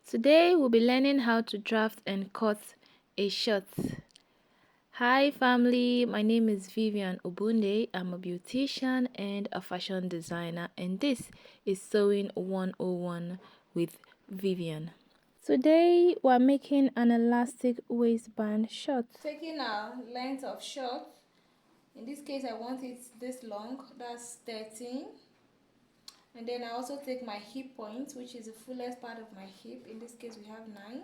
Today we'll be learning how to draft and cut a shirt. Hi family, my name is Vivian Obunde. I'm a beautician and a fashion designer, and this is Sewing 101 with Vivian. Today we're making an elastic waistband shirt. Taking our length of shirt, in this case I want it this long, that's 13. And then I also take my hip point, which is the fullest part of my hip. In this case we have 9.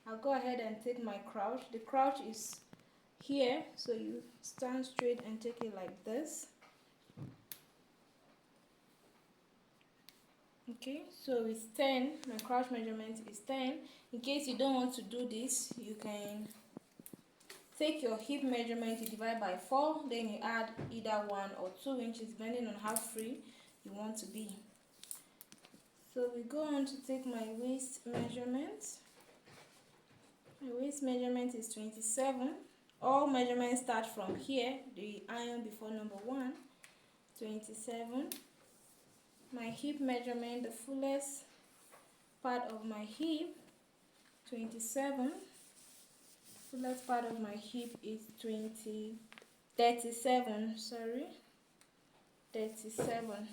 I'll go ahead and take my crouch. The crouch is here, so you stand straight and take it like this. Okay, so it's 10. My crouch measurement is 10. In case you don't want to do this, you can take your hip measurement, you divide by 4, then you add either 1 or 2 inches depending on how free you want to be. So we go on to take my waist measurement. My waist measurement is 27. All measurements start from here, the iron before number 1, 27. My hip measurement, the fullest part of my hip, 27. Fullest part of my hip is 37, sorry, 37.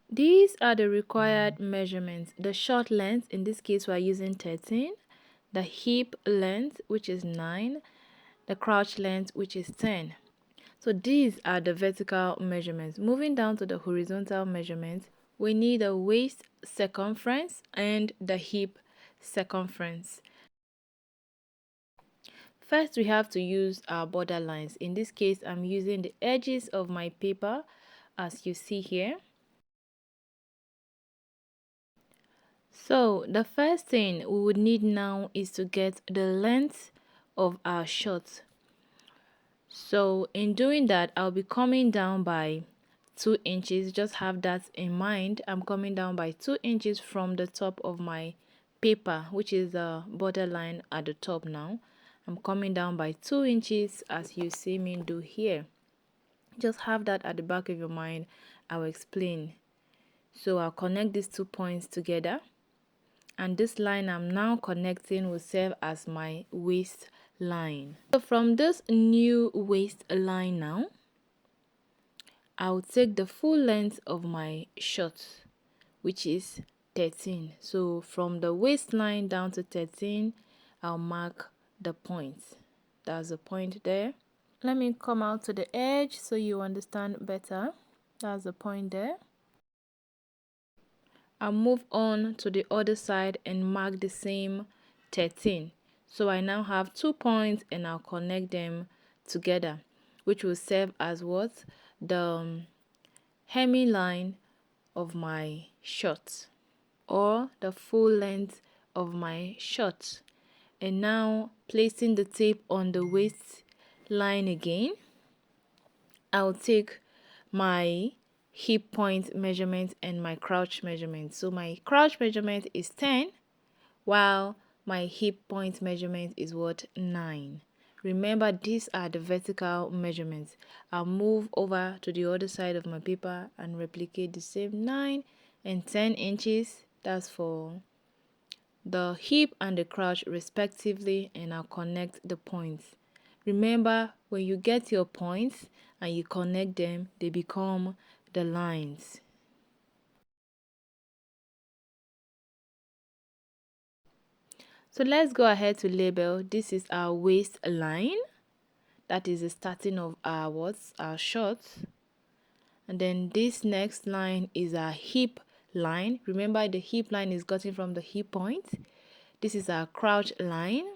These are the required measurements. The short length, in this case we're using 13. The hip length, which is 9. The crouch length, which is 10. So these are the vertical measurements. Moving down to the horizontal measurements, we need the waist circumference and the hip circumference. First, we have to use our border lines. In this case, I'm using the edges of my paper, as you see here. So the first thing we would need now is to get the length of our shirt. So in doing that, I'll be coming down by 2 inches. Just have that in mind. I'm coming down by 2 inches from the top of my paper, which is the borderline at the top now. I'm coming down by 2 inches as you see me do here. Just have that at the back of your mind. I'll explain. So I'll connect these 2 points together, and this line I'm now connecting will serve as my waist line. So from this new waist line now, I'll take the full length of my shirt, which is 13. So from the waistline down to 13, I'll mark the point. That's the point there. Let me come out to the edge so you understand better. That's the point there. I'll move on to the other side and mark the same 13. So I now have 2 points and I'll connect them together, which will serve as what? The hemiline of my shirt, or the full length of my shirt. And now placing the tape on the waist line again, I'll take my hip point measurement and my crouch measurement. So my crouch measurement is 10, while my hip point measurement is what? 9. Remember, these are the vertical measurements. I'll move over to the other side of my paper and replicate the same 9 and 10 inches. That's for the hip and the crouch respectively, and I'll connect the points. Remember, when you get your points and you connect them, they become the lines. So let's go ahead to label. This is our waist line. That is the starting of our our shorts. And then this next line is our hip line. Remember, the hip line is gotten from the hip point. This is our crouch line.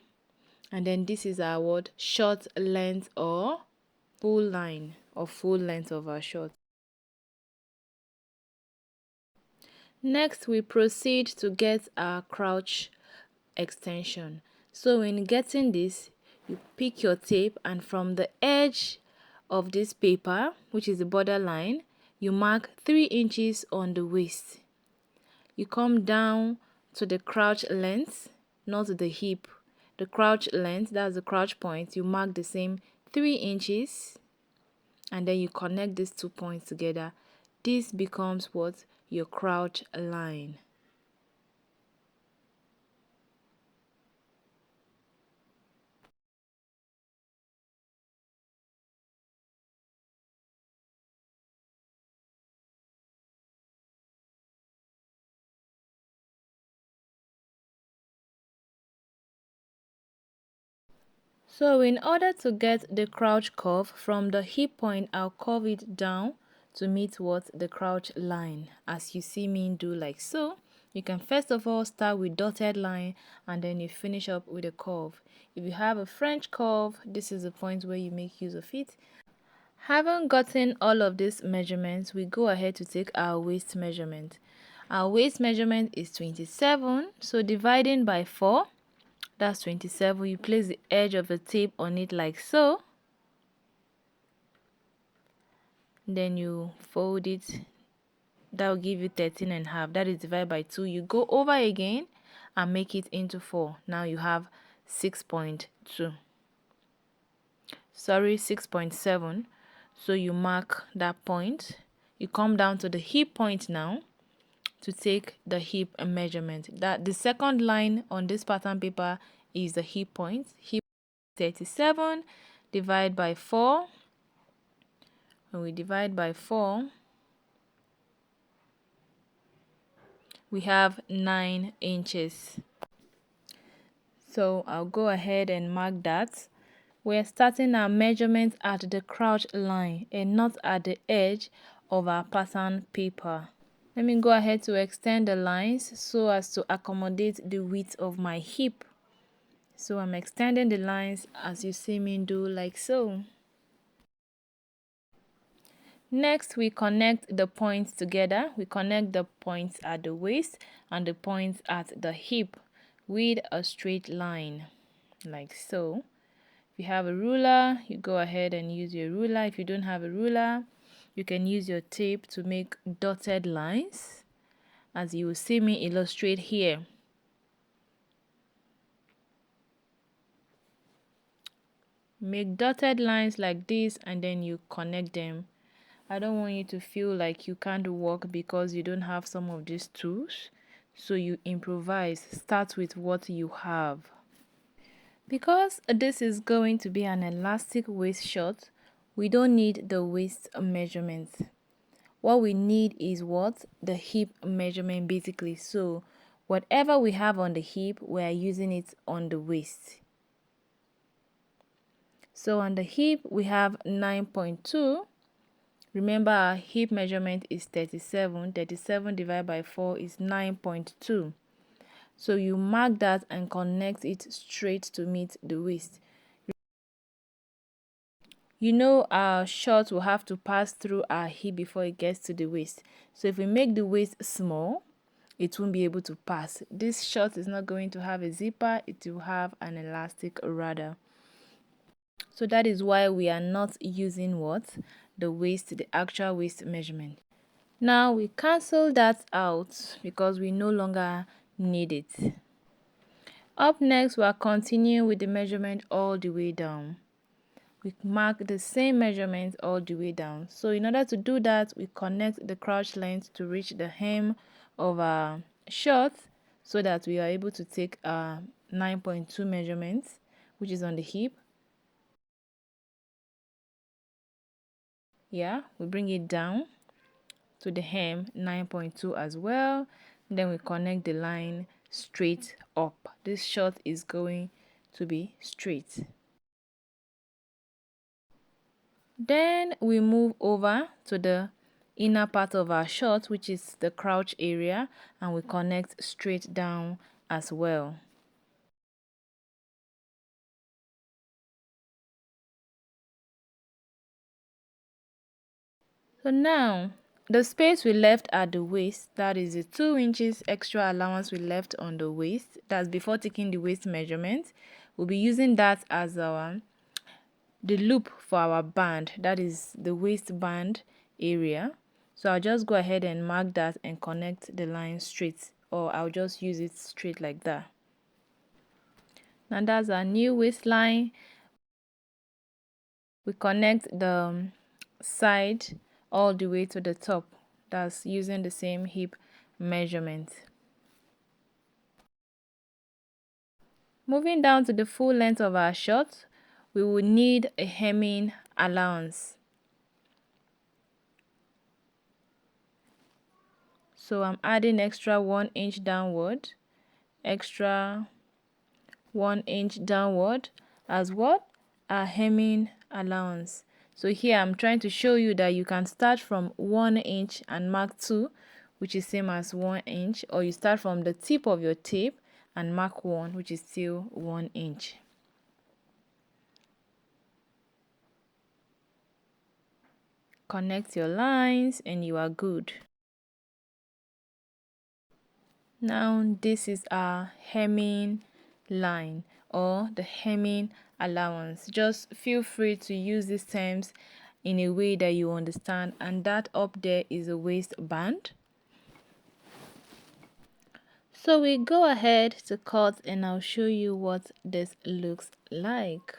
And then this is our short length or full line or full length of our short. Next, we proceed to get our crouch extension. So in getting this, you pick your tape, and from the edge of this paper, which is the border line, you mark 3 inches on the waist. You come down to the crouch length, not the hip. The crouch length, that's the crouch point, you mark the same 3 inches, and then you connect these 2 points together. This becomes what? Your crouch line. So in order to get the crouch curve from the hip point, I'll curve it down to meet what the crouch line, as you see me do like so. You can first of all start with dotted line and then you finish up with a curve. If you have a French curve, this is the point where you make use of it. Having gotten all of these measurements, we go ahead to take our waist measurement. Our waist measurement is 27, so dividing by 4, that's 27. You place the edge of the tape on it like so. Then you fold it. That will give you 13.5. That is divided by 2. You go over again and make it into 4. Now you have 6.2. Sorry, 6.7. So you mark that point. You come down to the hip point now to take the hip measurement. That the second line on this pattern paper is the hip point. Hip 37, divide by 4. When we divide by 4, we have 9 inches. So I'll go ahead and mark that. We're starting our measurement at the crouch line and not at the edge of our pattern paper. Let me go ahead to extend the lines so as to accommodate the width of my hip. So I'm extending the lines as you see me do like so. Next, we connect the points together. We connect the points at the waist and the points at the hip with a straight line like so. If you have a ruler, you go ahead and use your ruler. If you don't have a ruler, you can use your tape to make dotted lines, as you will see me illustrate here. Make dotted lines like this and then you connect them. I don't want you to feel like you can't work because you don't have some of these tools. So you improvise. Start with what you have. Because this is going to be an elastic waist short, we don't need the waist measurement. What we need is what? The hip measurement basically. So whatever we have on the hip, we are using it on the waist. So on the hip, we have 9.2. Remember, our hip measurement is 37. 37 divided by 4 is 9.2. So you mark that and connect it straight to meet the waist. You know our short will have to pass through our hip before it gets to the waist. So if we make the waist small, it won't be able to pass. This short is not going to have a zipper, it will have an elastic rather. So that is why we are not using what? The waist, the actual waist measurement. Now we cancel that out because we no longer need it. Up next, we are continuing with the measurement all the way down. We mark the same measurement all the way down. So in order to do that, we connect the crouch length to reach the hem of our short so that we are able to take our 9.2 measurements, which is on the hip. Yeah, we bring it down to the hem 9.2 as well. Then we connect the line straight up. This short is going to be straight. Then we move over to the inner part of our short, which is the crouch area, and we connect straight down as well. So now, the space we left at the waist, that is the 2 inches extra allowance we left on the waist, that's before taking the waist measurement, we'll be using that as the loop for our band, that is the waistband area. So I'll just go ahead and mark that and connect the line straight, or I'll just use it straight like that. Now that's our new waistline. We connect the side all the way to the top, that's using the same hip measurement. Moving down to the full length of our short, we will need a hemming allowance. So I'm adding extra 1 inch downward, extra 1 inch downward, as what? Our hemming allowance. So here I'm trying to show you that you can start from 1 inch and mark 2, which is same as 1 inch, or you start from the tip of your tape and mark 1, which is still 1 inch. Connect your lines and you are good. Now this is our hemming line or the hemming allowance. Just feel free to use these terms in a way that you understand, and that up there is a waistband. So we go ahead to cut and I'll show you what this looks like.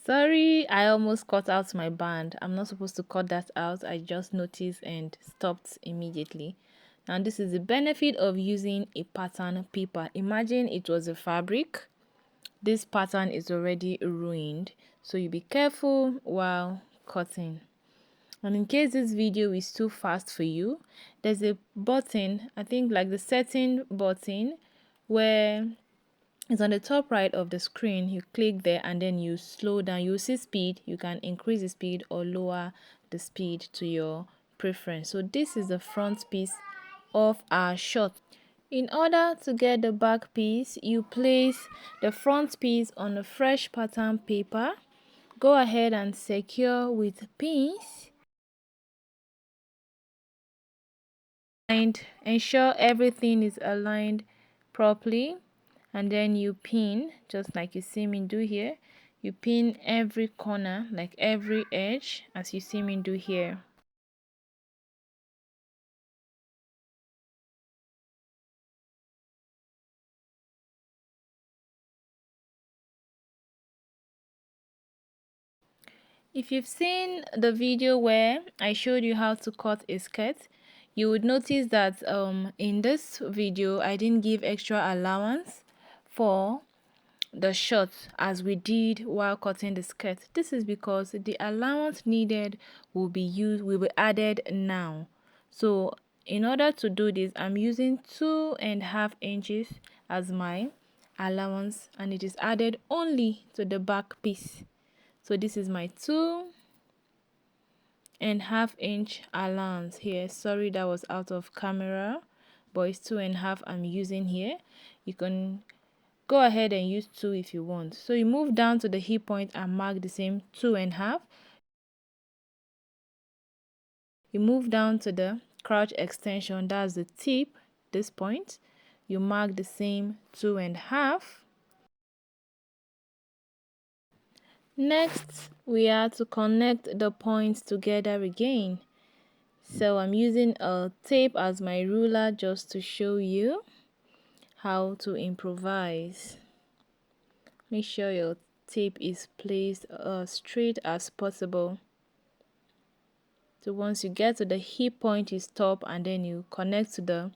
Sorry, I almost cut out my band. I'm not supposed to cut that out. I just noticed and stopped immediately. Now this is the benefit of using a pattern paper. Imagine it was a fabric. This pattern is already ruined, so you be careful while cutting. And in case this video is too fast for you, there's a button, I think like the setting button, where it's on the top right of the screen. You click there and then you slow down. You see speed. You can increase the speed or lower the speed to your preference. So this is the front piece of our shot. In order to get the back piece, you place the front piece on a fresh pattern paper. Go ahead and secure with pins and ensure everything is aligned properly, and then you pin just like you see me do here. You pin every corner, like every edge, as you see me do here. If you've seen the video where I showed you how to cut a skirt, you would notice that in this video I didn't give extra allowance for the short as we did while cutting the skirt. This is because the allowance needed will be added now. So in order to do this, I'm using 2.5 inches as my allowance, and it is added only to the back piece. So this is my 2.5 inch allowance here. Sorry, that was out of camera, but it's 2.5 I'm using here. You can go ahead and use 2 if you want. So you move down to the hip point and mark the same 2.5. You move down to the crotch extension, that's the tip, this point. You mark the same 2.5. Next, we are to connect the points together again. So I'm using a tape as my ruler just to show you how to improvise. Make sure your tape is placed as straight as possible. So once you get to the hip point, you stop and then you connect to the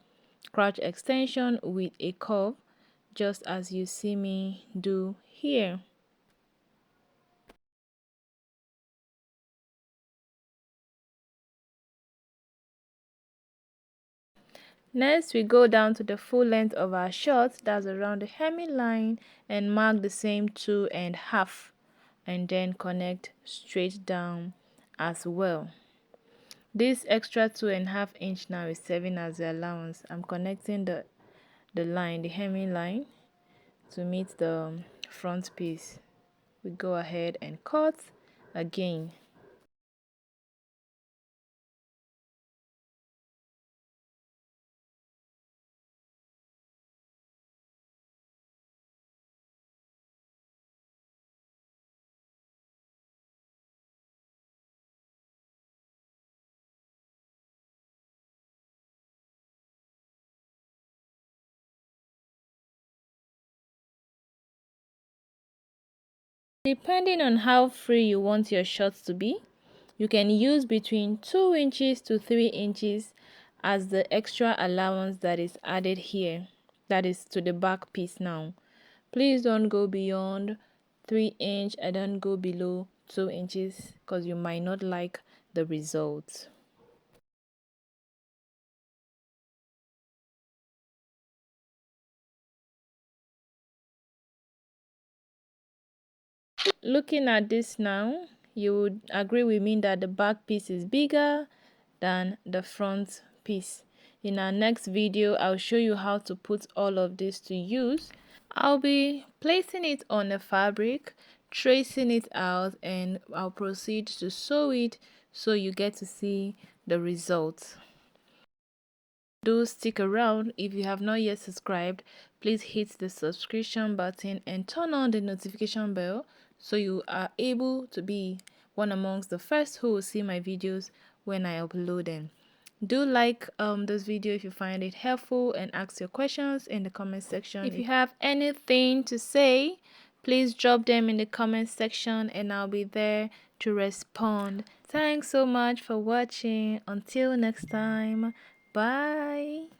crotch extension with a curve, just as you see me do here. Next, we go down to the full length of our short, that's around the hemming line, and mark the same 2.5, and then connect straight down as well. This extra 2.5 inch now is serving as the allowance. I'm connecting the line, the hemming line, to meet the front piece. We go ahead and cut again. Depending on how free you want your shorts to be, you can use between 2 inches to 3 inches as the extra allowance that is added here. that is to the back piece now. Please don't go beyond 3 inch and don't go below 2 inches because you might not like the results. Looking at this now, you would agree with me that the back piece is bigger than the front piece. In our next video, I'll show you how to put all of this to use. I'll be placing it on the fabric, tracing it out, and I'll proceed to sew it so you get to see the results. Do stick around. If you have not yet subscribed, please hit the subscription button and turn on the notification bell so you are able to be one amongst the first who will see my videos when I upload them. Do like this video if you find it helpful, and ask your questions in the comment section. If you have anything to say, please drop them in the comment section and I'll be there to respond. Thanks so much for watching. Until next time, bye.